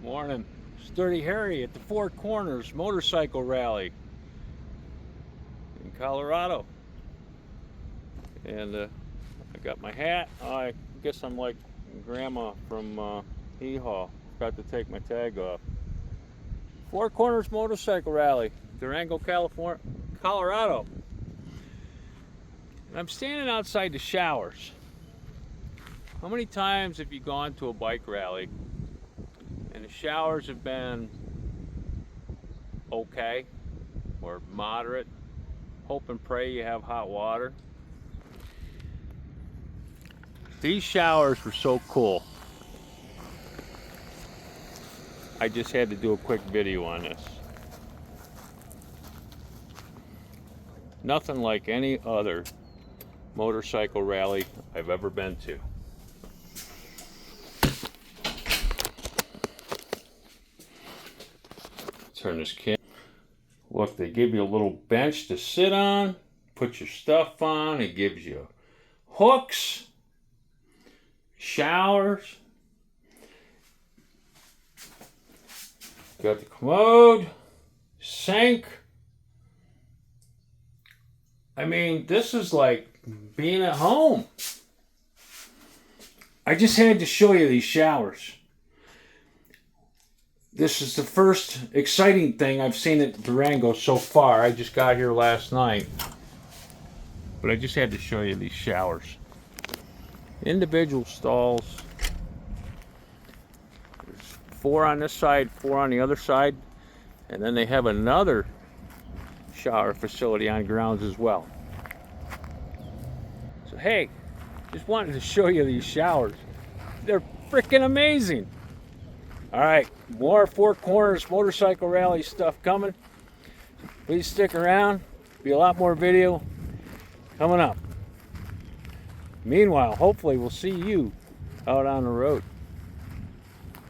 Morning. Sturdy Harry at the Four Corners Motorcycle Rally in Colorado. And I got my hat. I guess I'm like Grandma from Hee-Haw. Forgot to take my tag off. Four Corners Motorcycle Rally, Durango, California, Colorado. And I'm standing outside the showers. How many times have you gone to a bike rally and the showers have been okay or moderate? Hope and pray you have hot water. These showers were so cool. I just had to do a quick video on this. Nothing like any other motorcycle rally I've ever been to. Turn this camera. Look, they give you a little bench to sit on, put your stuff on. It gives you hooks, showers. Got the commode, sink. I mean, this is like being at home. I just had to show you these showers. This is the first exciting thing I've seen at Durango so far. I just got here last night. But I just had to show you these showers. Individual stalls. There's 4 on this side, 4 on the other side. And then they have another shower facility on grounds as well. So hey, just wanted to show you these showers. They're freaking amazing. All right, more Four Corners Motorcycle Rally stuff coming. Please stick around. Be a lot more video coming up. Meanwhile, hopefully we'll see you out on the road.